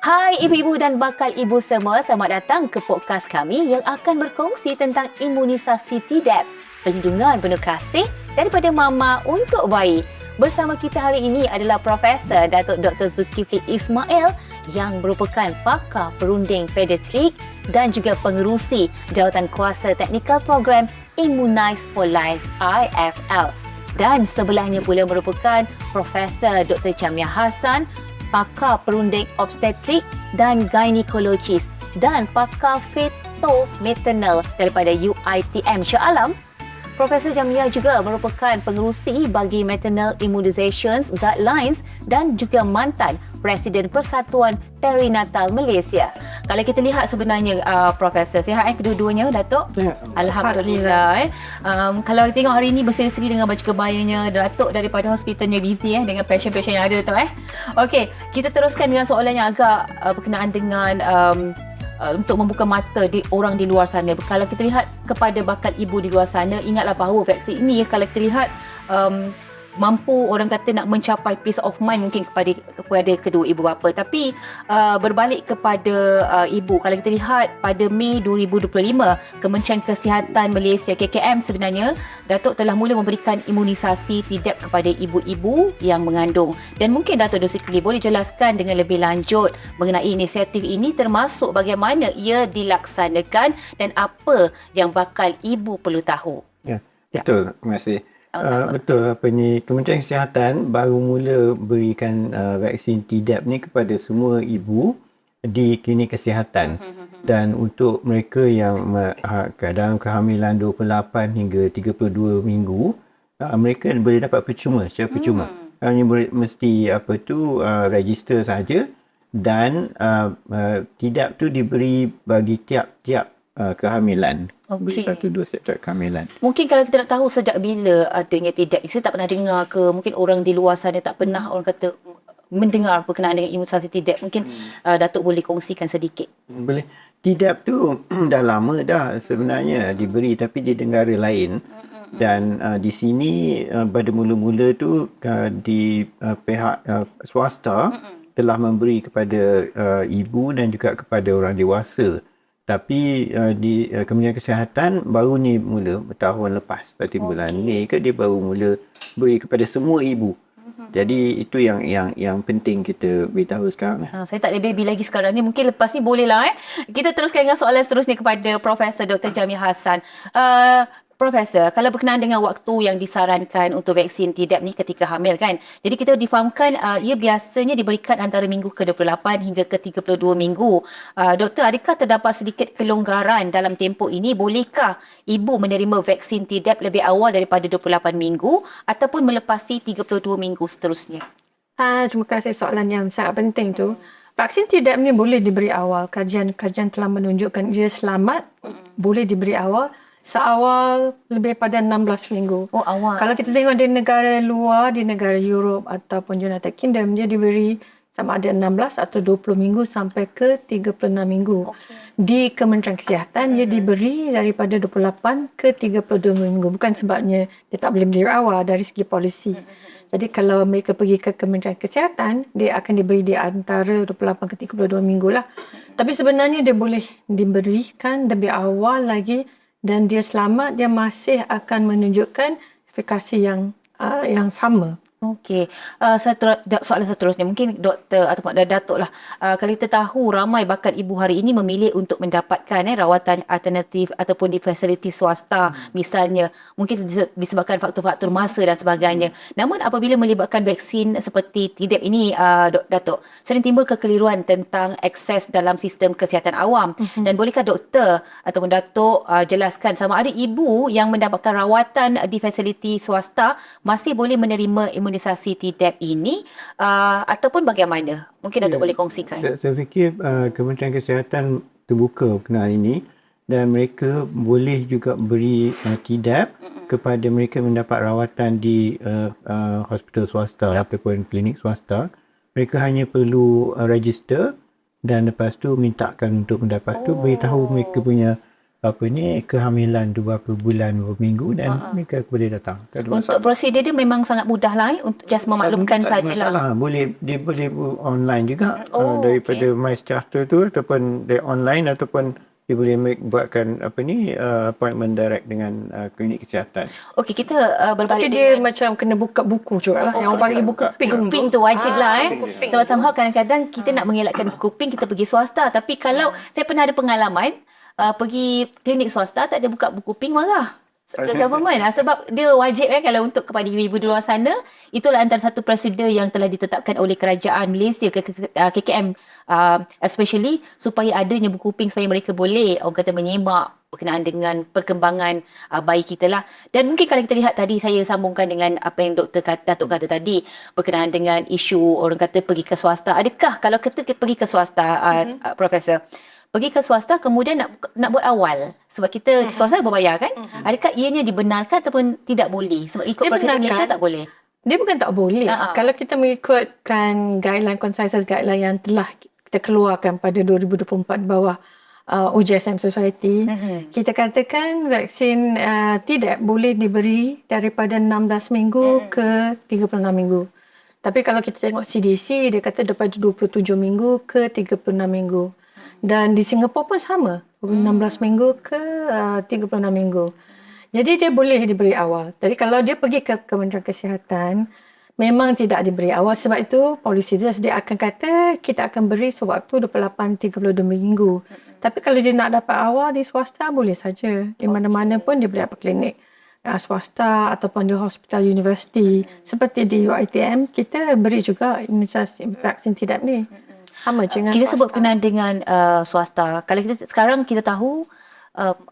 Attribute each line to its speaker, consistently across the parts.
Speaker 1: Hai ibu-ibu dan bakal ibu semua, selamat datang ke podcast kami yang akan berkongsi tentang imunisasi TDAP, perlindungan penuh kasih daripada mama untuk bayi. Bersama kita hari ini adalah Profesor Datuk Dr. Zulkifli Ismail yang merupakan pakar perunding pediatrik dan juga pengerusi Jawatan Kuasa Teknikal Program Immunize for Life IFL. Dan sebelahnya pula merupakan Profesor Dr. Jamia Hassan, pakar perunding obstetrik dan gynecologist dan pakar feto maternal daripada UiTM Shah Alam. Profesor Jamia juga merupakan pengerusi bagi Maternal Immunizations Guidelines dan juga mantan Presiden Persatuan Perinatal Malaysia. Kalau kita lihat sebenarnya Profesor, sihat kedua-duanya Datuk?
Speaker 2: Ya.
Speaker 1: Alhamdulillah. Kalau kita tengok hari ini berseri-seri dengan baju kebayanya Datuk daripada hospitalnya busy dengan pasien-pasien yang ada tu. Okey, kita teruskan dengan soalan yang agak berkenaan dengan untuk membuka mata orang di luar sana. Kalau kita lihat kepada bakal ibu di luar sana, ingatlah bahawa vaksin ini kalau kita lihat mampu orang kata nak mencapai peace of mind mungkin kepada kedua ibu bapa. Tapi berbalik kepada ibu, kalau kita lihat pada Mei 2025, Kementerian Kesihatan Malaysia KKM sebenarnya Datuk telah mula memberikan imunisasi TDAP kepada ibu-ibu yang mengandung. Dan mungkin Datuk Zulkifli boleh jelaskan dengan lebih lanjut mengenai inisiatif ini, termasuk bagaimana ia dilaksanakan dan apa yang bakal ibu perlu tahu.
Speaker 2: Ya, betul. Terima kasih. Betul, Kementerian Kesihatan baru mula berikan vaksin TDAP ni kepada semua ibu di klinik kesihatan. Dan untuk mereka yang dalam kehamilan 28 hingga 32 minggu, mereka boleh dapat secara percuma. Hanya mesti register saja, dan TDAP tu diberi bagi tiap-tiap kehamilan. Beri satu dos setiap kehamilan.
Speaker 1: Mungkin kalau kita nak tahu sejak bila adanya TDAP, saya tak pernah dengar ke, mungkin orang di luar sana tak pernah orang kata mendengar berkenaan dengan imunisasi TDAP. Mungkin Datuk boleh kongsikan sedikit.
Speaker 2: Boleh. TDAP tu dah lama dah sebenarnya diberi, tapi di negara lain. Dan di sini pada mula-mula tu di pihak swasta telah memberi kepada ibu dan juga kepada orang dewasa. Tapi di Kementerian Kesihatan baru ni mula tahun lepas, berarti bulan ni dia baru mula beri kepada semua ibu. Jadi itu yang penting kita beritahu sekarang.
Speaker 1: Saya tak ada baby lagi sekarang ni, mungkin lepas ni bolehlah. Kita teruskan dengan soalan seterusnya kepada Profesor Dr. Jamia Hassan. Profesor, kalau berkenaan dengan waktu yang disarankan untuk vaksin TDAP ni ketika hamil kan. Jadi kita difahamkan ia biasanya diberikan antara minggu ke-28 hingga ke-32 minggu. Doktor, adakah terdapat sedikit kelonggaran dalam tempoh ini? Bolehkah ibu menerima vaksin TDAP lebih awal daripada 28 minggu ataupun melepasi 32 minggu seterusnya?
Speaker 3: Terima kasih soalan yang sangat penting tu. Vaksin TDAP ni boleh diberi awal. Kajian telah menunjukkan ia selamat, boleh diberi awal. Seawal lebih pada 16 minggu.
Speaker 1: Oh, awal.
Speaker 3: Kalau kita tengok di negara luar, di negara Europe ataupun United Kingdom, dia diberi sama ada 16 atau 20 minggu sampai ke 36 minggu. Di Kementerian Kesihatan, dia diberi daripada 28 ke 32 minggu. Bukan sebabnya dia tak boleh beri awal dari segi polisi. Jadi kalau mereka pergi ke Kementerian Kesihatan, dia akan diberi di antara 28 ke 32 minggu lah. Tapi sebenarnya dia boleh diberikan lebih awal lagi, dan dia selamat, dia masih akan menunjukkan efikasi yang sama.
Speaker 1: Okey. Soalan seterusnya, mungkin doktor ataupun Datuk lah. Kalau kita tahu ramai bakal ibu hari ini memilih untuk mendapatkan rawatan alternatif ataupun di fasiliti swasta misalnya. Mungkin disebabkan faktor-faktor masa dan sebagainya. Namun apabila melibatkan vaksin seperti TDAP ini, Datuk, sering timbul kekeliruan tentang akses dalam sistem kesihatan awam. Dan bolehkah doktor ataupun Datuk jelaskan sama ada ibu yang mendapatkan rawatan di fasiliti swasta masih boleh menerima imunisasi TDAP ini ataupun bagaimana? Mungkin Datuk boleh kongsikan.
Speaker 2: Saya fikir Kementerian Kesihatan terbuka berkenaan ini, dan mereka boleh juga beri TDAP kepada mereka mendapat rawatan di hospital swasta ataupun klinik swasta. Mereka hanya perlu register dan lepas tu mintakan untuk mendapat tu, beritahu mereka punya kehamilan beberapa bulan, beberapa minggu dan mereka boleh datang. Tak ada
Speaker 1: Untuk
Speaker 2: masalah.
Speaker 1: prosedur dia memang sangat mudah lah untuk just memaklumkan
Speaker 2: Tak ada
Speaker 1: sajalah.
Speaker 2: masalah. Dia boleh online juga
Speaker 1: Oh,
Speaker 2: daripada MySejahtera tu, ataupun dia online, ataupun dia boleh buatkan appointment direct dengan klinik kesihatan.
Speaker 1: Okey, kita berbalik
Speaker 3: Tapi dia
Speaker 1: dengan
Speaker 3: macam kena buka buku juga lah. Yang orang panggil buku pink.
Speaker 1: kuping tu wajib lah sebab somehow kadang-kadang kita nak mengelakkan kuping, kita pergi swasta. Tapi kalau saya pernah ada pengalaman pergi klinik swasta tak ada buka buku kuping, marah government sebab dia wajib kalau untuk kepada ibu-ibu di luar sana. Itulah antara satu prosedur yang telah ditetapkan oleh kerajaan Malaysia, KKM especially, supaya adanya buku kuping supaya mereka boleh orang kata menyemak berkenaan dengan perkembangan bayi kita lah. Dan mungkin kalau kita lihat tadi, saya sambungkan dengan apa yang Datuk kata tadi berkenaan dengan isu orang kata pergi ke swasta. Adakah kalau kita pergi ke swasta, Profesor, pergi ke swasta kemudian nak buat awal sebab kita swasta berbayar kan, adakah ianya dibenarkan ataupun tidak boleh sebab ikut prosedur Malaysia tak boleh?
Speaker 3: Dia bukan tak boleh. Kalau kita mengikutkan guideline, consensus guideline yang telah kita keluarkan pada 2024 bawah OGSM Society, kita katakan vaksin tidak boleh diberi daripada 16 minggu ke 36 minggu. Tapi kalau kita tengok CDC, dia kata daripada 27 minggu ke 36 minggu. Dan di Singapura pun sama, 16 minggu ke 36 minggu. Jadi dia boleh diberi awal. Jadi kalau dia pergi ke Kementerian Kesihatan, memang tidak diberi awal. Sebab itu polisi dia akan kata kita akan beri sewaktu 28-32 minggu. Tapi kalau dia nak dapat awal di swasta, boleh saja. Di mana-mana pun dia beri apa klinik swasta ataupun di hospital universiti. Seperti di UiTM, kita beri juga imunisasi vaksin Tdap ni. Sama je dengan
Speaker 1: Kita
Speaker 3: swasta.
Speaker 1: sebut berkenaan dengan swasta. Kalau kita sekarang kita tahu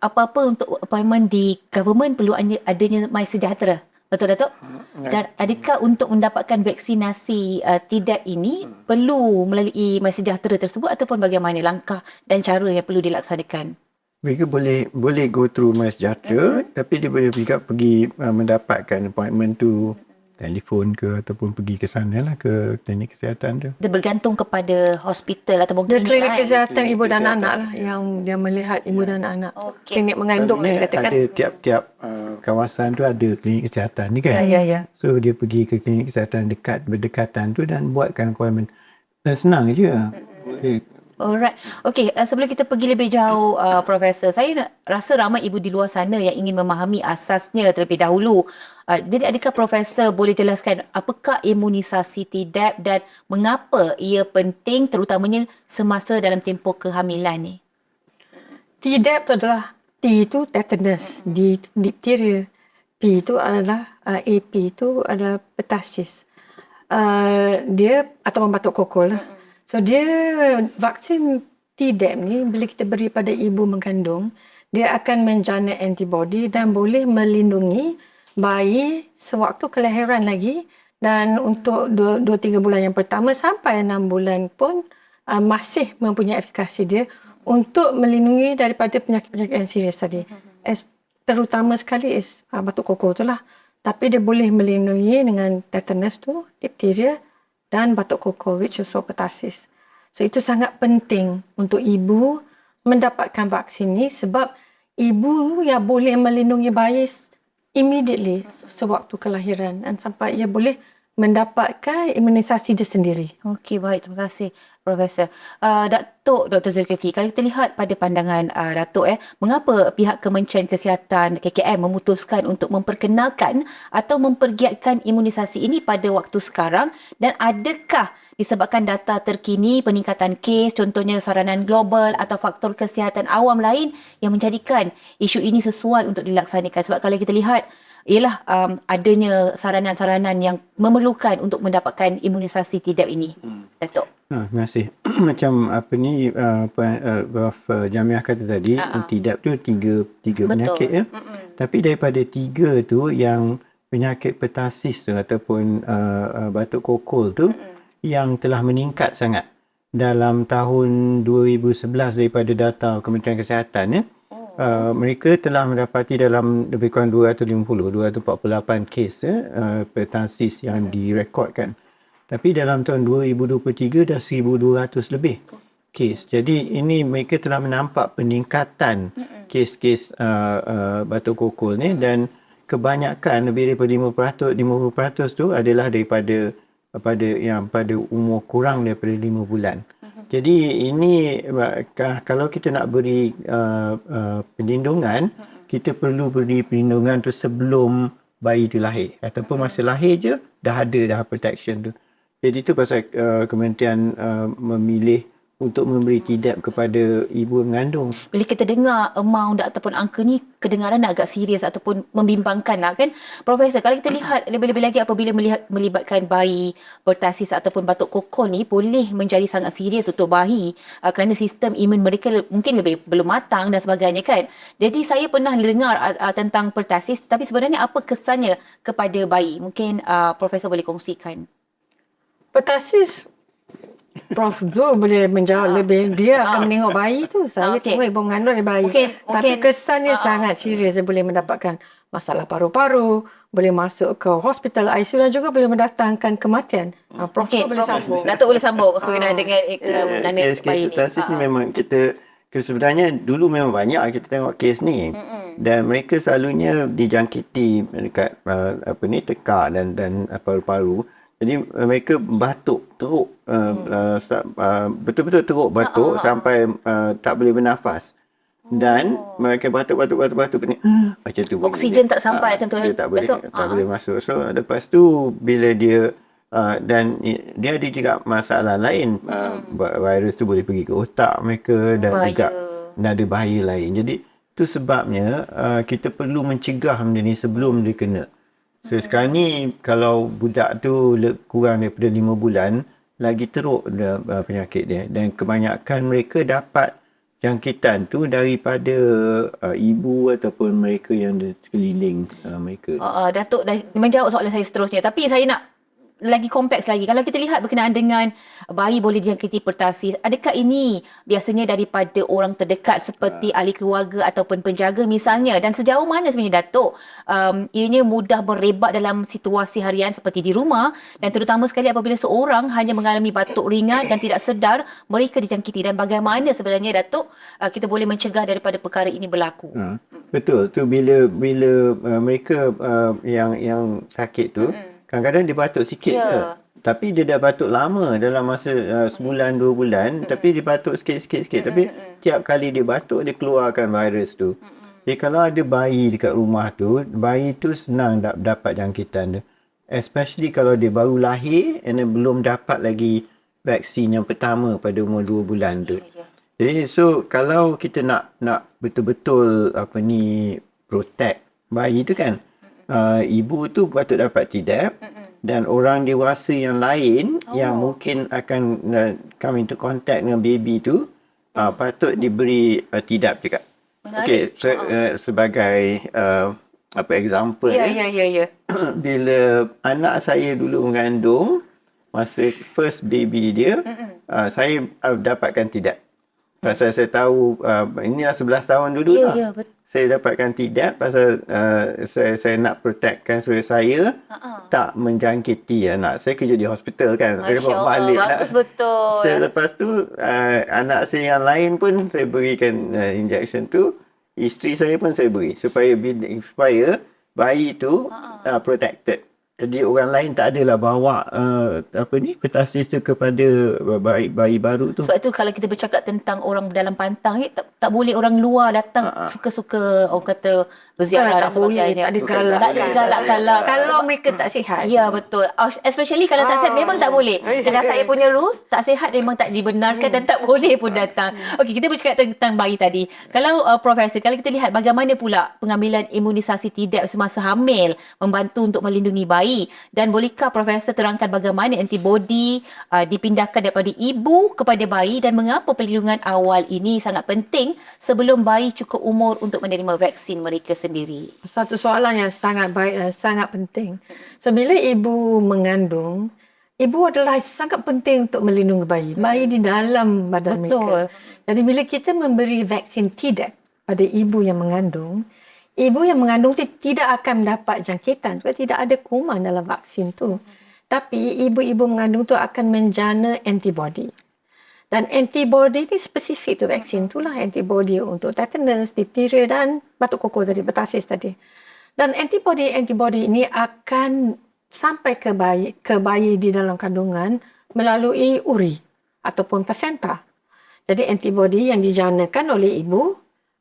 Speaker 1: apa-apa untuk appointment di government perlu adanya MySejahtera. Betul Datuk? Dan adakah untuk mendapatkan vaksinasi Tdap ini perlu melalui MySejahtera tersebut ataupun bagaimana langkah dan cara yang perlu dilaksanakan?
Speaker 2: Mereka boleh go through MySejahtera, tapi dia boleh juga pergi mendapatkan appointment tu telefon ke ataupun pergi ke sana lah, ke klinik kesihatan tu.
Speaker 1: Dia bergantung kepada hospital ataupun
Speaker 3: Dia klinik
Speaker 1: klinik
Speaker 3: kesihatan ibu dan anak lah yang dia melihat ibu dan anak.
Speaker 1: Okey.
Speaker 3: Klinik mengandung
Speaker 2: Selalunya
Speaker 3: dia katakan.
Speaker 2: ada tiap-tiap kawasan tu ada klinik kesihatan ni kan.
Speaker 1: Ya.
Speaker 2: So dia pergi ke klinik kesihatan berdekatan tu dan buatkan appointment. Dan senang je. Boleh.
Speaker 1: Alright. Okey, sebelum kita pergi lebih jauh, Profesor, saya rasa ramai ibu di luar sana yang ingin memahami asasnya terlebih dahulu. Jadi adakah Profesor boleh jelaskan apakah imunisasi Tdap dan mengapa ia penting terutamanya semasa dalam tempoh kehamilan ni?
Speaker 3: Tdap tu adalah T itu tetanus, D itu diphtheria, P itu adalah AP itu adalah pertussis. Dia atau batuk kokol lah. So dia vaksin Tdap ni bila kita beri pada ibu mengandung, dia akan menjana antibody dan boleh melindungi bayi sewaktu kelahiran lagi, dan untuk 2-3 bulan yang pertama sampai 6 bulan pun masih mempunyai efikasi dia untuk melindungi daripada penyakit-penyakit yang serius tadi. Terutama sekali batuk kokol tu lah. Tapi dia boleh melindungi dengan tetanus tu, diphtheria dan batuk kokol, which is pertussis. So itu sangat penting untuk ibu mendapatkan vaksin ni sebab ibu yang boleh melindungi bayi immediately sewaktu kelahiran dan sampai ia boleh mendapatkan imunisasi dia sendiri.
Speaker 1: Okey, baik. Terima kasih, Profesor. Datuk Dr. Zulkifli, kalau kita lihat pada pandangan Datuk, mengapa pihak Kementerian Kesihatan KKM memutuskan untuk memperkenalkan atau mempergiatkan imunisasi ini pada waktu sekarang, dan adakah disebabkan data terkini, peningkatan kes, contohnya saranan global atau faktor kesihatan awam lain yang menjadikan isu ini sesuai untuk dilaksanakan? Sebab kalau kita lihat ialah adanya saranan-saranan yang memerlukan untuk mendapatkan imunisasi Tdap ini. Datuk.
Speaker 2: Terima kasih. Macam apa ni Prof Jamiah kata tadi, Tdap tu tiga penyakit ya. Tapi daripada tiga tu, yang penyakit pertussis tu ataupun batuk kokol tu yang telah meningkat sangat dalam tahun 2011 daripada data Kementerian Kesihatan ya. Mereka telah mendapati dalam lebih kurang 248 kes pertussis yang direkodkan. Tapi dalam tahun 2023 dah 1,200 lebih kes. Jadi ini mereka telah menampak peningkatan kes-kes batuk kokol ni, dan kebanyakan lebih daripada 50% tu adalah pada umur kurang daripada 5 bulan. Jadi ini kalau kita nak beri perlindungan, kita perlu beri perlindungan tu sebelum bayi tu lahir, ataupun masa lahir je dah protection tu. Jadi tu pasal kementerian memilih untuk memberi TDAP kepada ibu mengandung.
Speaker 1: Bila kita dengar amount ataupun angka ni, kedengaran agak serius ataupun membimbangkan lah kan. Profesor, kalau kita lihat lebih-lebih lagi apabila melibatkan bayi bertasis ataupun batuk kokol ni, boleh menjadi sangat serius untuk bayi kerana sistem imun mereka mungkin belum matang dan sebagainya kan. Jadi saya pernah dengar tentang pertasis, tapi sebenarnya apa kesannya kepada bayi? Mungkin Profesor boleh kongsikan.
Speaker 3: Pertasis, Prof Zul boleh menjawab lebih. Dia akan menengok bayi tu. Saya tengok ibu mengandung dari bayi. Tapi kesannya sangat serius. Dia boleh mendapatkan masalah paru-paru, boleh masuk ke hospital ICU dan juga boleh mendatangkan kematian. Prof boleh sambung.
Speaker 1: Datuk boleh sambung dengan bayi ni.
Speaker 2: Pertasis ni memang sebenarnya dulu memang banyak kita tengok kes ni. Dan mereka selalunya dijangkiti dekat tekak dan paru-paru. Jadi mereka batuk teruk, betul-betul teruk batuk sampai tak boleh bernafas. Dan mereka batuk ni macam tu.
Speaker 1: Oksigen tak sampai kan tu.
Speaker 2: Dia tak boleh masuk. So lepas tu bila dia dan dia ada juga masalah lain. Virus tu boleh pergi ke otak mereka dan juga ada bahaya lain. Jadi tu sebabnya kita perlu mencegah benda ni sebelum dia kena. So sekarang ni kalau budak tu kurang daripada 5 bulan, lagi teruk penyakit dia, dan kebanyakan mereka dapat jangkitan tu daripada ibu ataupun mereka yang di sekeliling mereka.
Speaker 1: Datuk dah menjawab soalan saya seterusnya, tapi saya nak lagi kompleks lagi. Kalau kita lihat berkenaan dengan bayi boleh dijangkiti pertasis, adakah ini biasanya daripada orang terdekat seperti ahli keluarga ataupun penjaga misalnya? Dan sejauh mana sebenarnya Datuk ianya mudah berebat dalam situasi harian seperti di rumah, dan terutama sekali apabila seorang hanya mengalami batuk ringan dan tidak sedar mereka dijangkiti, dan bagaimana sebenarnya Datuk kita boleh mencegah daripada perkara ini berlaku?
Speaker 2: Betul tu, bila mereka yang sakit tu kadang-kadang dia batuk sikit je. Tapi dia dah batuk lama dalam masa sebulan, 2 bulan. Tapi dia batuk sikit. Tapi tiap kali dia batuk, dia keluarkan virus tu. Jadi kalau ada bayi dekat rumah tu, bayi tu senang dapat jangkitan tu. Especially kalau dia baru lahir and belum dapat lagi vaksin yang pertama pada umur 2 bulan tu. Jadi so kalau kita nak betul-betul protect bayi tu kan, ibu tu patut dapat TDAP, dan orang dewasa yang lain yang mungkin akan come into contact dengan baby tu patut diberi TDAP juga. Okey, sebagai example bila anak saya dulu mengandung, masa first baby dia, saya dapatkan TDAP. Pasal saya tahu inilah 11 tahun dulu lah. Saya dapatkan TDAP pasal saya nak protectkan supaya saya tak menjangkiti anak. Saya kerja di hospital kan. Saya dapat balik.
Speaker 1: Bagus betul.
Speaker 2: Selepas tu anak saya yang lain pun saya berikan injection tu. Isteri saya pun saya beri supaya bayi tu protected. Jadi orang lain tak adalah bawa pertasis tu kepada bayi baru tu.
Speaker 1: Sebab tu kalau kita bercakap tentang orang dalam pantang, tak boleh orang luar datang suka-suka orang kata berziarah dan sebagainya.
Speaker 3: Tak ada galak-galak. Kalau mereka tak sihat.
Speaker 1: Ya, betul. Especially kalau tak sihat memang tak boleh. Kalau saya punya rules, tak sihat memang tak dibenarkan dan tak boleh pun datang. Okey, kita bercakap tentang bayi tadi. Kalau Profesor, kalau kita lihat bagaimana pula pengambilan imunisasi TDAP semasa hamil membantu untuk melindungi bayi, dan bolehkah Profesor terangkan bagaimana antibodi dipindahkan daripada ibu kepada bayi, dan mengapa perlindungan awal ini sangat penting sebelum bayi cukup umur untuk menerima vaksin mereka sendiri?
Speaker 3: Satu soalan yang sangat baik dan sangat penting. So, bila ibu mengandung, ibu adalah sangat penting untuk melindungi bayi. Bayi di dalam badan mereka. Jadi bila kita memberi vaksin TDAP pada ibu yang mengandung, ibu yang mengandung tidak akan mendapat jangkitan sebab tidak ada kuman dalam vaksin tu. Tapi ibu-ibu mengandung tu akan menjana antibodi. Dan antibody ni spesifik tu vaksin. Itulah antibody untuk tetanus, diphtheria dan batuk koko tadi, pertasis tadi. Dan antibody ini akan sampai ke bayi di dalam kandungan melalui uri ataupun plasenta. Jadi antibody yang dijanakan oleh ibu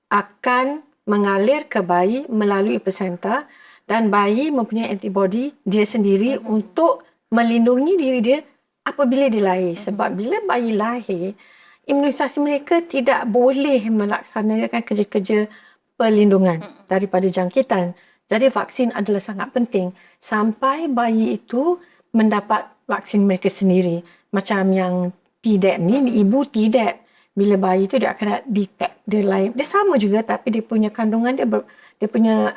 Speaker 3: akan mengalir ke bayi melalui plasenta dan bayi mempunyai antibody dia sendiri untuk melindungi diri dia apabila dia lahir. Sebab bila bayi lahir, imunisasi mereka tidak boleh melaksanakan kerja-kerja perlindungan daripada jangkitan. Jadi vaksin adalah sangat penting sampai bayi itu mendapat vaksin mereka sendiri. Macam yang Tdap ni, ibu Tdap. Bila bayi tu dia akan detect dia lain. Dia sama juga tapi dia punya kandungan dia punya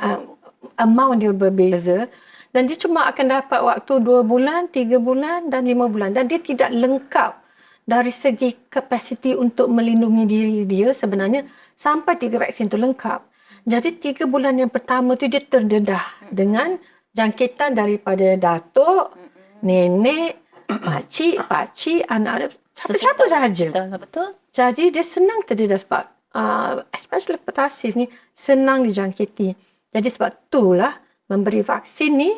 Speaker 3: amount dia berbeza. Dan dia cuma akan dapat waktu 2 bulan, 3 bulan dan 5 bulan. Dan dia tidak lengkap dari segi kapasiti untuk melindungi diri dia sebenarnya sampai 3 vaksin tu lengkap. Jadi 3 bulan yang pertama tu dia terdedah dengan jangkitan daripada datuk, nenek, pakcik, anak, siapa sahaja.
Speaker 1: Betul.
Speaker 3: Jadi dia senang terdedah sebab especially pertasis ni senang dijangkiti. Jadi sebab itulah memberi vaksin ni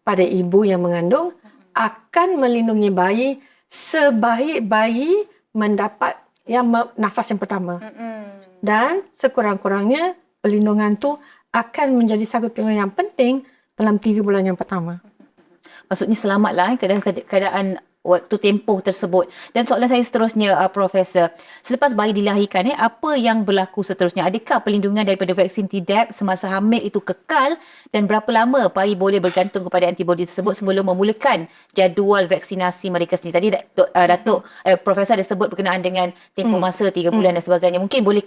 Speaker 3: pada ibu yang mengandung akan melindungi bayi sebaik bayi mendapat nafas yang pertama. Dan sekurang-kurangnya perlindungan tu akan menjadi satu perlindungan yang penting dalam 3 bulan yang pertama.
Speaker 1: Maksudnya selamatlah keadaan waktu tempoh tersebut. Dan soalan saya seterusnya, Profesor. Selepas bayi dilahirkan, apa yang berlaku seterusnya? Adakah perlindungan daripada vaksin Tdap semasa hamil itu kekal dan berapa lama bayi boleh bergantung kepada antibody tersebut sebelum memulakan jadual vaksinasi mereka sendiri? Tadi Profesor ada sebut berkenaan dengan tempoh masa 3 bulan dan sebagainya. Mungkin boleh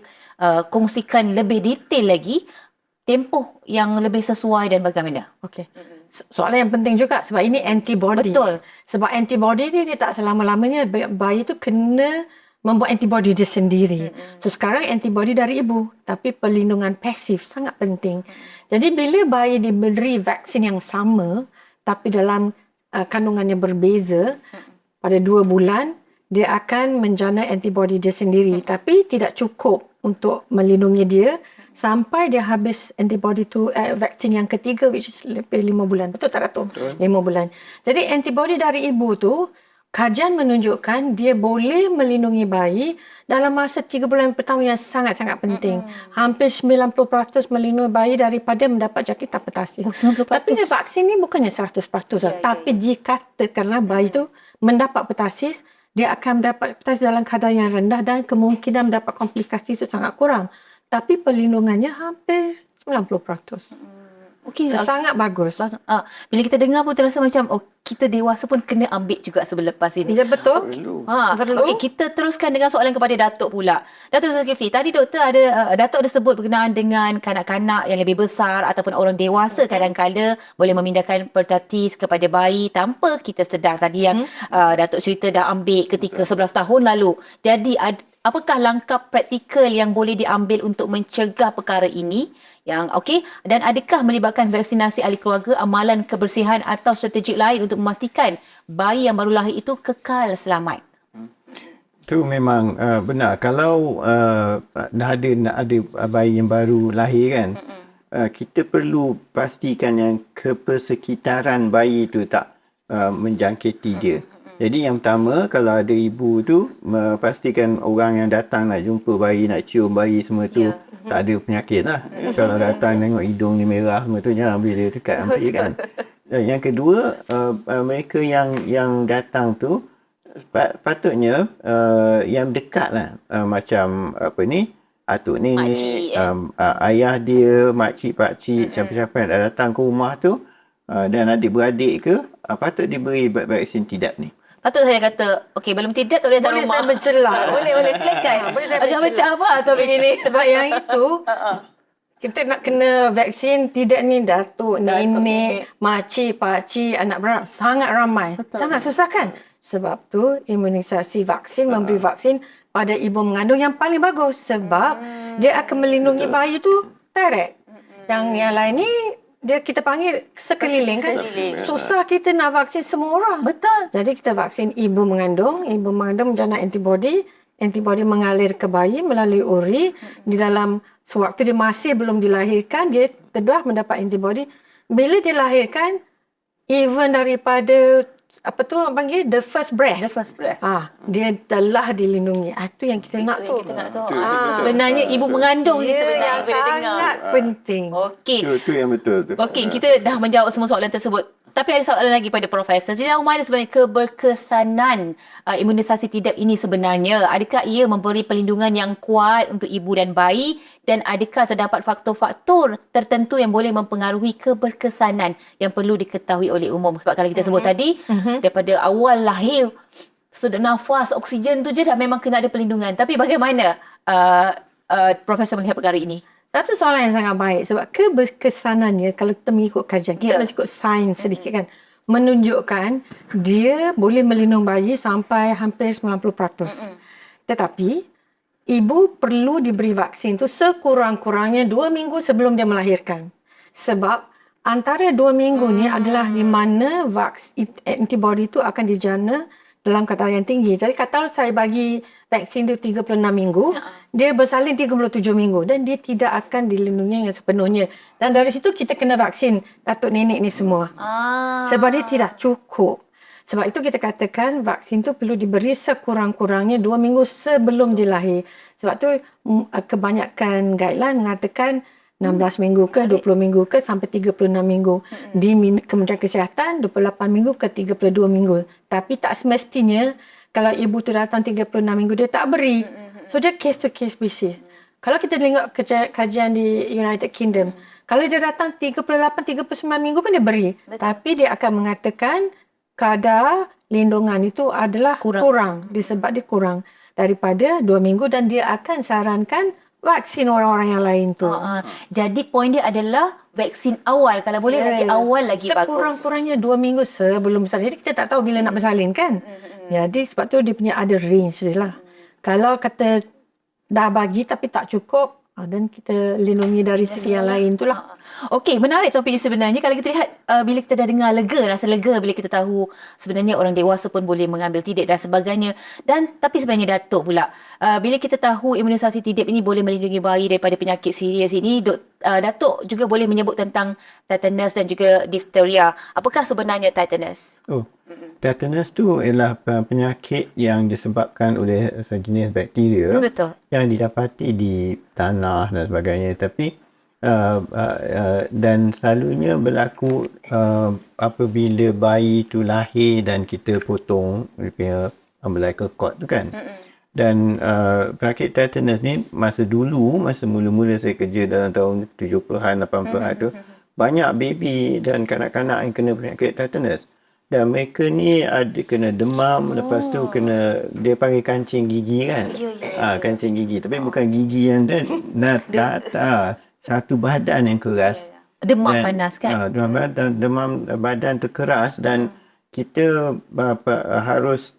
Speaker 1: kongsikan lebih detail lagi tempoh yang lebih sesuai dan bagaimana?
Speaker 3: Okey. Soalan yang penting juga sebab ini antibody.
Speaker 1: Betul.
Speaker 3: Sebab antibody dia tak selama-lamanya bayi tu kena membuat antibody dia sendiri. So sekarang antibody dari ibu tapi perlindungan pasif sangat penting. Jadi bila bayi diberi vaksin yang sama tapi dalam kandungannya berbeza pada 2 bulan dia akan menjana antibody dia sendiri tapi tidak cukup untuk melindungi dia sampai dia habis antibody tu vaksin yang ketiga which is lebih 5 bulan. Betul tak Dato'? 5 bulan. Jadi antibody dari ibu tu kajian menunjukkan dia boleh melindungi bayi dalam masa 3 bulan pertama yang sangat-sangat penting. Hampir 90% melindungi bayi daripada mendapat jangkitan pertasis.
Speaker 1: 90%.
Speaker 3: Tapi vaksin ni bukannya 100%. Tapi dikatakanlah bayi tu mendapat pertasis, dia akan mendapat pertasis dalam kadar yang rendah dan kemungkinan mendapat komplikasi itu sangat kurang. Tapi perlindungannya hampir 90%.
Speaker 1: Okey,
Speaker 3: sangat bagus.
Speaker 1: Bila kita dengar pun terasa macam kita dewasa pun kena ambil juga selepas ini.
Speaker 3: Ya betul.
Speaker 1: Okey, kita teruskan dengan soalan kepada Datuk pula. Datuk Zulkifli, tadi Datuk ada sebut berkenaan dengan kanak-kanak yang lebih besar ataupun orang dewasa kadang-kadang boleh memindahkan pertatis kepada bayi tanpa kita sedar. Tadi yang Datuk cerita dah ambil ketika 11 tahun lalu. Jadi apakah langkah praktikal yang boleh diambil untuk mencegah perkara ini? Dan adakah melibatkan vaksinasi ahli keluarga, amalan kebersihan atau strategi lain untuk memastikan bayi yang baru lahir itu kekal selamat?
Speaker 2: Itu memang benar. Kalau dah ada bayi yang baru lahir kan, kita perlu pastikan yang kepersekitaran bayi itu tak menjangkiti dia. Jadi yang pertama, kalau ada ibu tu, pastikan orang yang datang nak jumpa bayi, nak cium bayi semua tu tak ada penyakit lah. Kalau datang tengok hidung ni merah semua tu, jangan ambil dia dekat ambil kan. Yang kedua, mereka yang datang tu patutnya yang dekat lah. Macam atuk nenek, ayah dia, makcik, pakcik, siapa-siapa yang dah datang ke rumah tu dan adik-beradik ke, patut diberi vaksin Tdap ni.
Speaker 1: Patut saya kata, okey, belum Tdap tak boleh datang rumah.
Speaker 3: Boleh saya mencelah.
Speaker 1: Boleh silakan. Macam apa topik ini?
Speaker 3: Sebab yang itu, kita nak kena vaksin Tdap ni datuk, nenek, makcik, pakcik, anak beranak. Sangat ramai. Betul. Sangat susah kan? Sebab tu imunisasi vaksin, memberi vaksin pada ibu mengandung yang paling bagus. Sebab dia akan melindungi bayi tu direct. Yang lain ni, kita panggil sekeliling kan. Susah kita nak vaksin semua orang.
Speaker 1: Betul.
Speaker 3: Jadi kita vaksin ibu mengandung menjana antibody antibody mengalir ke bayi melalui uri. Di dalam sewaktu dia masih belum dilahirkan, dia telah mendapat antibody. Bila dilahirkan, even daripada orang panggil the first breath.
Speaker 1: The first breath.
Speaker 3: Dia telah dilindungi. Itu yang kita nak tu.
Speaker 1: Kita nak tahu. Sebenarnya ibu mengandung ni sebenarnya
Speaker 3: yang sangat penting.
Speaker 1: Okey.
Speaker 2: Itu yang betul tu.
Speaker 1: Okey, kita dah menjawab semua soalan tersebut. Tapi ada soalan lagi pada Profesor. Sejauh mana sebenarnya keberkesanan imunisasi Tdap ini sebenarnya? Adakah ia memberi perlindungan yang kuat untuk ibu dan bayi? Dan adakah terdapat faktor-faktor tertentu yang boleh mempengaruhi keberkesanan yang perlu diketahui oleh umum? Sebab kalau kita sebut tadi, daripada awal lahir, sedar nafas, oksigen tu je dah memang kena ada perlindungan. Tapi bagaimana Profesor melihat perkara ini?
Speaker 3: Satu soalan yang sangat baik sebab keberkesanannya kalau kita mengikut kajian, kita mesti ikut sains sedikit kan, menunjukkan dia boleh melindungi bayi sampai hampir 90%. Tetapi ibu perlu diberi vaksin tu sekurang-kurangnya 2 minggu sebelum dia melahirkan. Sebab antara 2 minggu ni adalah di mana antibody tu akan dijana dalam kadar yang tinggi. Jadi kata saya bagi vaksin tu 36 minggu, dia bersalin 37 minggu dan dia tidak akan dilindungi yang sepenuhnya. Dan dari situ kita kena vaksin datuk nenek ni semua. Sebab dia tidak cukup. Sebab itu kita katakan vaksin tu perlu diberi sekurang-kurangnya 2 minggu sebelum dia lahir. Sebab tu kebanyakan guideline mengatakan 16 minggu ke, 20 minggu ke sampai 36 minggu. Di Kementerian Kesihatan 28 minggu ke 32 minggu. Tapi tak semestinya kalau ibu tu datang 36 minggu dia tak beri. So dia case to case basis. Kalau kita tengok kajian di United Kingdom, kalau dia datang 38-39 minggu pun dia beri. Tapi dia akan mengatakan kadar lindungan itu adalah kurang. Disebab dia kurang daripada 2 minggu dan dia akan sarankan vaksin orang-orang yang lain tu.
Speaker 1: Jadi poin dia adalah vaksin awal. Kalau boleh lagi awal lagi bagus.
Speaker 3: Sekurang-kurangnya 2 minggu sebelum bersalin. Jadi kita tak tahu bila nak bersalin kan. Jadi sebab tu dia punya ada range dia lah. Kalau kata dah bagi tapi tak cukup, dan kita lindungi dari sisi yang lain tu lah.
Speaker 1: Okey, menarik topik ini sebenarnya. Kalau kita lihat, bila kita dah dengar lega, rasa lega bila kita tahu sebenarnya orang dewasa pun boleh mengambil Tdap dan sebagainya. Tapi sebenarnya Datuk pula, bila kita tahu imunisasi Tdap ini boleh melindungi bayi daripada penyakit serius ini, Datuk juga boleh menyebut tentang tetanus dan juga difteria. Apakah sebenarnya tetanus?
Speaker 2: Tetanus tu ialah penyakit yang disebabkan oleh sejenis bakteria yang didapati di tanah dan sebagainya. Tapi dan selalunya berlaku apabila bayi tu lahir dan kita potong dia punya umbilical cord tu kan. Dan penyakit tetanus ni masa mula-mula saya kerja dalam tahun 70-an 80-an tu, banyak baby dan kanak-kanak yang kena penyakit tetanus. Dan mereka ni ada kena demam, lepas tu kena, dia panggil kancing gigi kan. Kancing gigi, tapi bukan gigi yang satu badan yang keras.
Speaker 1: Demam panas kan?
Speaker 2: Demam badan tu keras dan kita harus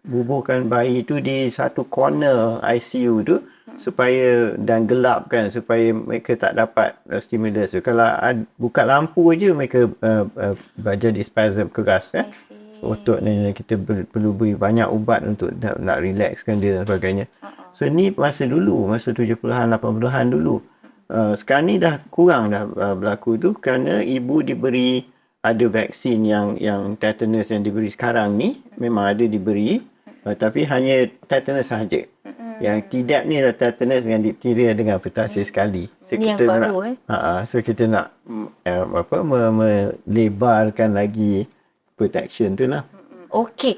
Speaker 2: bubuhkan bayi tu di satu corner ICU tu supaya dan gelap kan, supaya mereka tak dapat stimulus. Kalau buka lampu aja mereka jadi spasm keras otot ni, kita perlu beri banyak ubat untuk nak relaxkan dia dan sebagainya. So ni masa 70-an 80-an dulu. Sekarang ni dah kurang dah berlaku tu kerana ibu diberi ada vaksin yang tetanus yang diberi sekarang ni memang ada diberi, tapi hanya tetanus sahaja. Yang Tdap ni adalah tetanus dengan difteria dengan pertasis sekali. So
Speaker 1: ini
Speaker 2: kita
Speaker 1: yang baru
Speaker 2: so kita nak melebarkan lagi protection tu lah.
Speaker 1: Okey,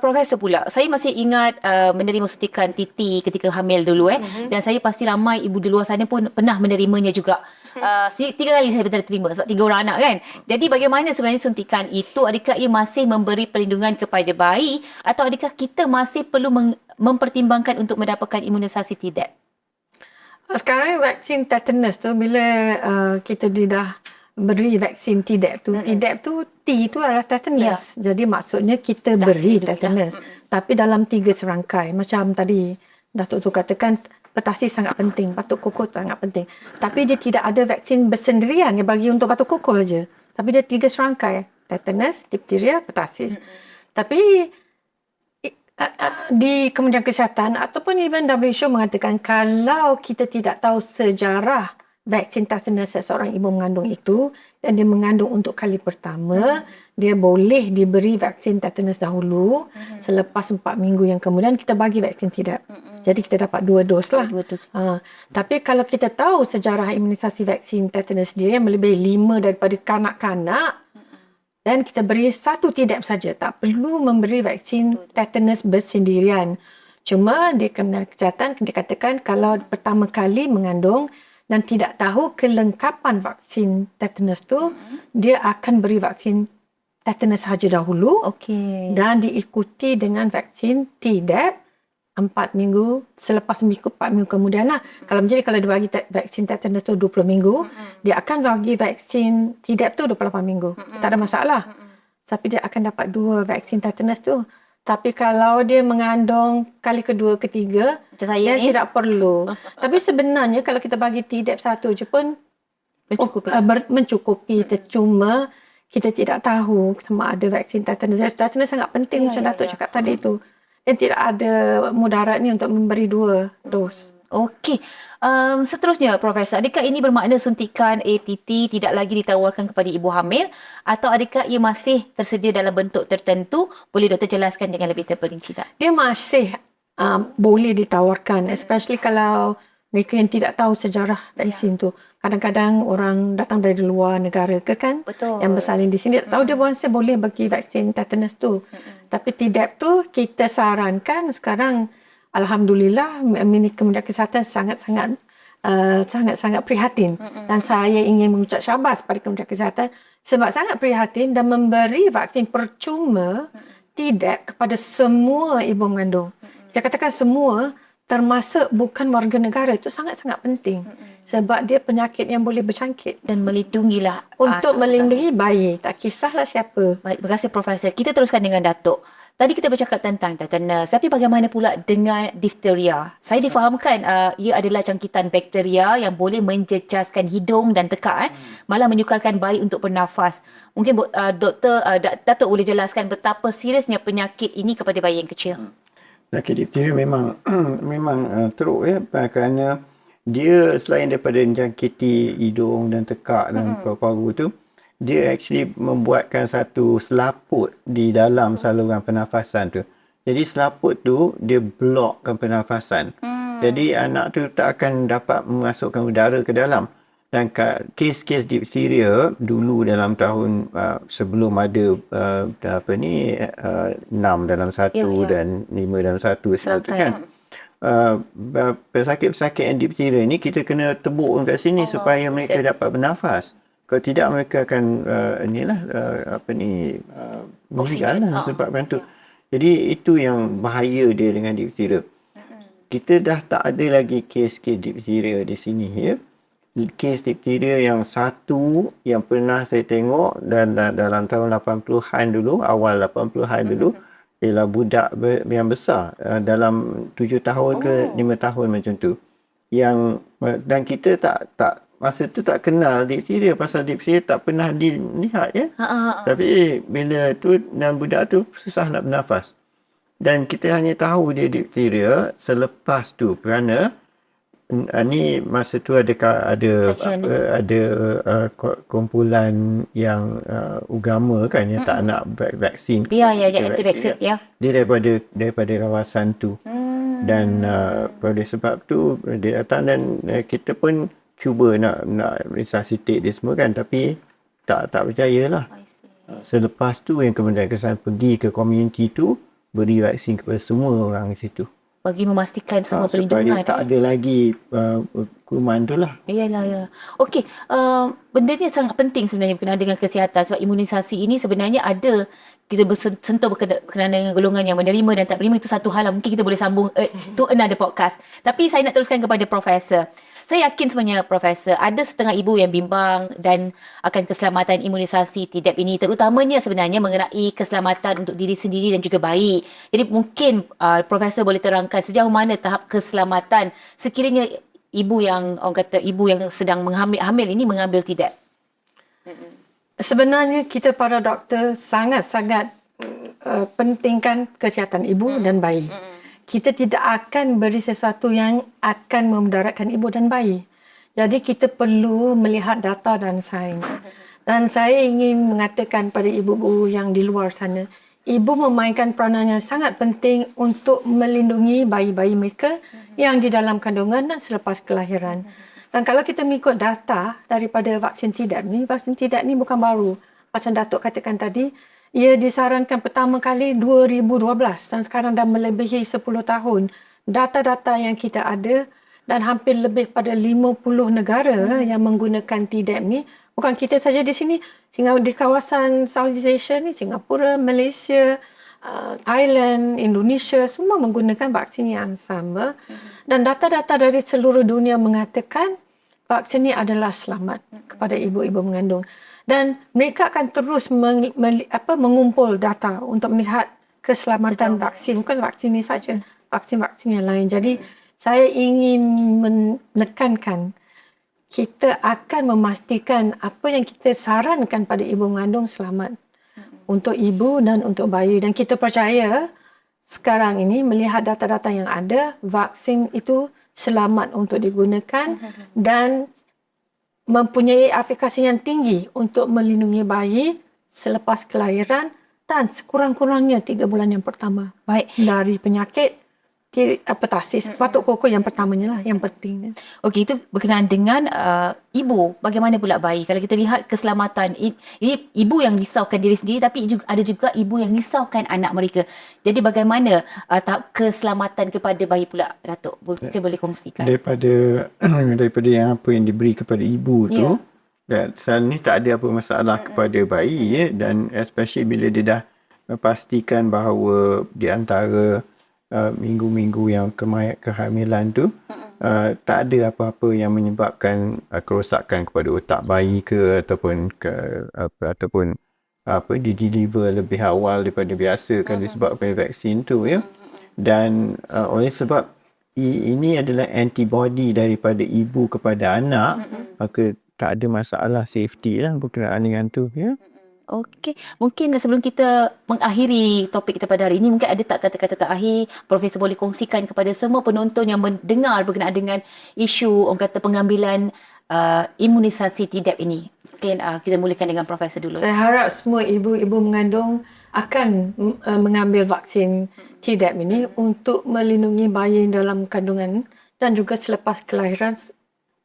Speaker 1: Profesor pula, saya masih ingat menerima suntikan TT ketika hamil dulu dan saya pasti ramai ibu di luar sana pun pernah menerimanya juga. 3 kali saya pernah terima sebab 3 orang anak kan. Jadi bagaimana sebenarnya suntikan itu? Adakah ia masih memberi perlindungan kepada bayi atau adakah kita masih perlu mempertimbangkan untuk mendapatkan imunisasi Tdap?
Speaker 3: Sekarang vaksin tetanus tu bila kita dah beri vaksin Tdap tu, Tdap tu T tu adalah tetanus. Jadi maksudnya kita beri tetanus. Tapi dalam 3 serangkai. Macam tadi Datuk tu katakan pertasis sangat penting, batuk kukuh sangat penting. Tapi dia tidak ada vaksin bersendirian yang bagi untuk batuk kukuh saja. Tapi dia 3 serangkai. Tetanus, difteria, pertasis. Tapi Di Kementerian Kesihatan ataupun even WHO mengatakan kalau kita tidak tahu sejarah vaksin tetanus seseorang ibu mengandung itu dan dia mengandung untuk kali pertama, dia boleh diberi vaksin tetanus dahulu. Selepas 4 minggu yang kemudian kita bagi vaksin tidak. Jadi kita dapat 2 dos lah. Tapi kalau kita tahu sejarah imunisasi vaksin tetanus dia yang melebihi 5 daripada kanak-kanak, dan kita beri 1 Tdap saja. Tak perlu memberi vaksin tetanus bersendirian. Cuma di Kementerian Kesihatan dikatakan kalau pertama kali mengandung dan tidak tahu kelengkapan vaksin tetanus tu, dia akan beri vaksin tetanus sahaja dahulu. Dan diikuti dengan vaksin Tdap 4 minggu, selepas 4 minggu kemudian lah. Kalau dia bagi vaksin tetanus tu 20 minggu, dia akan bagi vaksin Tdap tu 28 minggu. Tak ada masalah. Tapi dia akan dapat 2 vaksin tetanus tu. Tapi kalau dia mengandung kali kedua, ketiga, dia tidak perlu. Tapi sebenarnya kalau kita bagi Tdap 1 je pun mencukupi. Cuma kita tidak tahu sama ada vaksin tetanus. Tetanus sangat penting macam Datuk cakap tadi tu. Dan tidak ada mudaratnya untuk memberi 2 dos.
Speaker 1: Okey. Seterusnya, Profesor, adakah ini bermakna suntikan ATT tidak lagi ditawarkan kepada ibu hamil atau adakah ia masih tersedia dalam bentuk tertentu? Boleh doktor jelaskan dengan lebih terperinci tak?
Speaker 3: Dia masih boleh ditawarkan, especially kalau mereka yang tidak tahu sejarah vaksin tu. Kadang-kadang orang datang dari luar negara ke kan?
Speaker 1: Betul.
Speaker 3: Yang bersalin di sini, tak tahu dia masih boleh bagi vaksin tetanus tu. Tapi Tdap tu kita sarankan sekarang, alhamdulillah, Kementerian Kesihatan sangat-sangat prihatin. Dan saya ingin mengucap syabas pada Kementerian Kesihatan sebab sangat prihatin dan memberi vaksin percuma Tdap kepada semua ibu mengandung. Kita katakan semua, termasuk bukan warga negara, itu sangat-sangat penting. Sebab dia penyakit yang boleh berjangkit.
Speaker 1: Dan melindungilah.
Speaker 3: Untuk melindungi bayi, tak kisahlah siapa.
Speaker 1: Baik, terima kasih Profesor. Kita teruskan dengan Datuk. Tadi kita bercakap tentang tetanus, tapi bagaimana pula dengan difteria? Saya difahamkan ia adalah jangkitan bakteria yang boleh menjejaskan hidung dan tekak, malah menyukarkan bayi untuk bernafas. Mungkin Datuk boleh jelaskan betapa seriusnya penyakit ini kepada bayi yang kecil.
Speaker 2: Penyakit difteria memang teruk kerana dia selain daripada menjangkiti hidung dan tekak dan paru-paru tu, dia actually membuatkan satu selaput di dalam saluran pernafasan tu. Jadi selaput tu dia blokkan pernafasan. Jadi anak tu tak akan dapat memasukkan udara ke dalam. Dan kes-kes difteria dulu dalam tahun sebelum ada 6 dalam 1 dan 5 dalam 1 kan. Pesakit-pesakit yang difteria ni kita kena tebuk kat sini supaya mereka dapat bernafas. Kalau tidak mereka akan meninggal sebabkan tu. Jadi itu yang bahaya dia dengan difteria. Kita dah tak ada lagi kes-kes difteria di sini ya. Kes difteria yang satu yang pernah saya tengok dan dalam tahun 80-an dulu, awal 80-an dulu, ialah budak yang besar dalam 7 tahun ke 5 tahun macam tu. Dan kita tak masa tu tak kenal difteria, pasal difteria tak pernah dilihat ya. Tapi bila tu dan budak tu susah nak bernafas. Dan kita hanya tahu dia difteria selepas tu kerana ni masa tu ada kumpulan yang agama kan yang tak nak vaksin.
Speaker 1: Yang anti vaksin ya.
Speaker 2: Dia daripada kawasan tu. Dan pada sebab tu dia datang dan kita pun cuba nak resuscitate dia semua kan, tapi tak percayalah. Selepas tu yang Kementerian Kesihatan pergi ke komuniti tu, beri vaksin kepada semua orang di situ.
Speaker 1: Bagi memastikan semua perlindungan.
Speaker 2: Supaya tak ada lagi kuman tu lah.
Speaker 1: Yalah. Okey, benda ni sangat penting sebenarnya berkenaan dengan kesihatan sebab imunisasi ini sebenarnya ada kita bersentuh berkenaan dengan golongan yang menerima dan tak menerima, itu satu hal lah. Mungkin kita boleh sambung to another podcast. Tapi saya nak teruskan kepada Profesor. Saya yakin sebenarnya Profesor, ada setengah ibu yang bimbang dan akan keselamatan imunisasi Tdap ini, terutamanya sebenarnya mengenai keselamatan untuk diri sendiri dan juga bayi. Jadi mungkin Profesor boleh terangkan sejauh mana tahap keselamatan sekiranya ibu yang sedang hamil ini mengambil Tdap.
Speaker 3: Sebenarnya kita para doktor sangat-sangat pentingkan kesihatan ibu dan bayi. Kita tidak akan beri sesuatu yang akan memudaratkan ibu dan bayi. Jadi kita perlu melihat data dan sains. Dan saya ingin mengatakan pada ibu-ibu yang di luar sana, ibu memainkan peranan yang sangat penting untuk melindungi bayi-bayi mereka yang di dalam kandungan dan selepas kelahiran. Dan kalau kita mengikut data daripada vaksin Tdap ni bukan baru. Macam Datuk katakan tadi, ia disarankan pertama kali 2012 dan sekarang dah melebihi 10 tahun. Data-data yang kita ada dan hampir lebih pada 50 negara yang menggunakan Tdap ni. Bukan kita saja di sini, di kawasan Southeast Asia ni, Singapura, Malaysia, Thailand, Indonesia, semua menggunakan vaksin yang sama. Dan data-data dari seluruh dunia mengatakan vaksin ini adalah selamat kepada ibu-ibu mengandung. Dan mereka akan terus mengumpul data untuk melihat keselamatan vaksin. Bukan vaksin ini saja, vaksin-vaksin yang lain. Jadi saya ingin menekankan kita akan memastikan apa yang kita sarankan pada ibu mengandung selamat untuk ibu dan untuk bayi. Dan kita percaya sekarang ini melihat data-data yang ada, vaksin itu selamat untuk digunakan dan mempunyai efikasi yang tinggi untuk melindungi bayi selepas kelahiran dan sekurang-kurangnya 3 bulan yang pertama.
Speaker 1: Baik.
Speaker 3: Dari penyakit hepatitis, batuk koko yang pertamanya lah, yang penting.
Speaker 1: Okey, itu berkenaan dengan ibu. Bagaimana pula bayi? Kalau kita lihat keselamatan, ini ibu yang risaukan diri sendiri, tapi ada juga ibu yang risaukan anak mereka. Jadi bagaimana tahap keselamatan kepada bayi pula, Datuk? Mungkin boleh kongsikan.
Speaker 2: Daripada yang apa yang diberi kepada ibu tu, dan sekarang ni tak ada apa masalah kepada bayi, ya, dan especially bila dia dah pastikan bahawa di antara minggu-minggu yang kehamilan tu tak ada apa-apa yang menyebabkan kerosakan kepada otak bayi ke ataupun di-deliver lebih awal daripada biasa kan disebabkan vaksin tu, ya. Dan oleh sebab ini adalah antibody daripada ibu kepada anak, maka tak ada masalah safety lah berkenaan dengan tu, ya.
Speaker 1: Okey, mungkin sebelum kita mengakhiri topik kita pada hari ini, mungkin ada tak kata-kata terakhir Profesor boleh kongsikan kepada semua penonton yang mendengar berkenaan dengan isu orang kata pengambilan imunisasi Tdap ini. Mungkin kita mulakan dengan Profesor dulu.
Speaker 3: Saya harap semua ibu-ibu mengandung akan mengambil vaksin Tdap ini untuk melindungi bayi dalam kandungan dan juga selepas kelahiran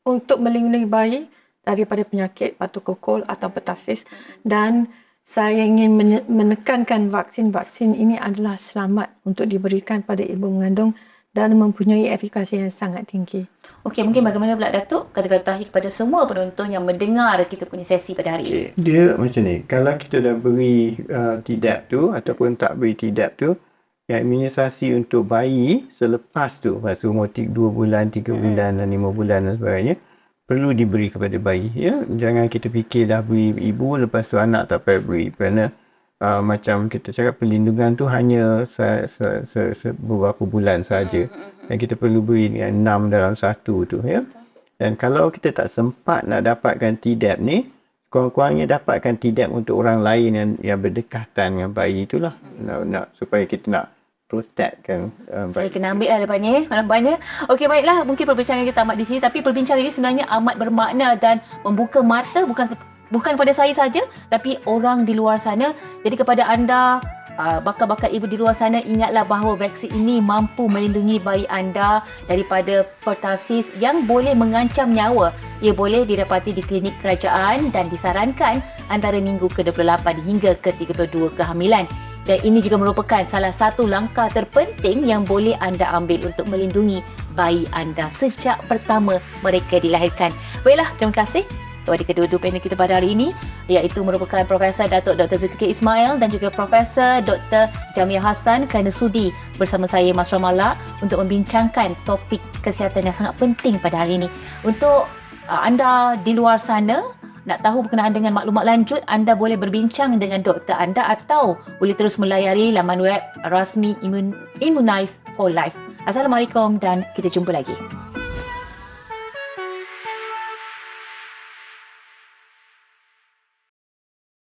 Speaker 3: untuk melindungi bayi daripada penyakit batuk kokol atau hepatitis. Dan saya ingin menekankan vaksin-vaksin ini adalah selamat untuk diberikan pada ibu mengandung dan mempunyai efikasi yang sangat tinggi.
Speaker 1: Okey, mungkin bagaimana pula Datuk kata-kata terakhir kepada semua penonton yang mendengar kita punya sesi pada hari ini?
Speaker 2: Dia macam ni, kalau kita dah beri Tdap tu ataupun tak beri Tdap tu, yang imunisasi untuk bayi selepas tu, masa umur 2 bulan, 3 bulan dan 5 bulan dan sebagainya, perlu diberi kepada bayi, ya. Jangan kita fikir dah beri ibu lepas tu anak tak payah beri, kerana macam kita cakap perlindungan tu hanya beberapa bulan saja, dan kita perlu beri 6 dalam 1 tu, ya. Dan kalau kita tak sempat nak dapatkan Tdap ni, kurang-kurangnya dapatkan Tdap untuk orang lain yang berdekatan dengan bayi itulah, supaya kita nak protectkan
Speaker 1: saya kena ambil lah depannya. Okey, baiklah, mungkin perbincangan kita amat di sini, tapi perbincangan ini sebenarnya amat bermakna dan membuka mata bukan pada saya saja, tapi orang di luar sana. Jadi kepada anda bakal-bakal ibu di luar sana, ingatlah bahawa vaksin ini mampu melindungi bayi anda daripada pertasis yang boleh mengancam nyawa. Ia boleh didapati di klinik kerajaan dan disarankan antara minggu ke-28 hingga ke-32 kehamilan. Dan ini juga merupakan salah satu langkah terpenting yang boleh anda ambil untuk melindungi bayi anda sejak pertama mereka dilahirkan. Baiklah, terima kasih kepada kedua-dua panel kita pada hari ini, iaitu merupakan Profesor Datuk Dr. Zulkifli Ismail dan juga Profesor Dr. Jamia Hassan kerana sudi bersama saya, Mas Ramala, untuk membincangkan topik kesihatan yang sangat penting pada hari ini. Untuk anda di luar sana, nak tahu berkenaan dengan maklumat lanjut, anda boleh berbincang dengan doktor anda atau boleh terus melayari laman web rasmi Immunize for Life. Assalamualaikum dan kita jumpa lagi.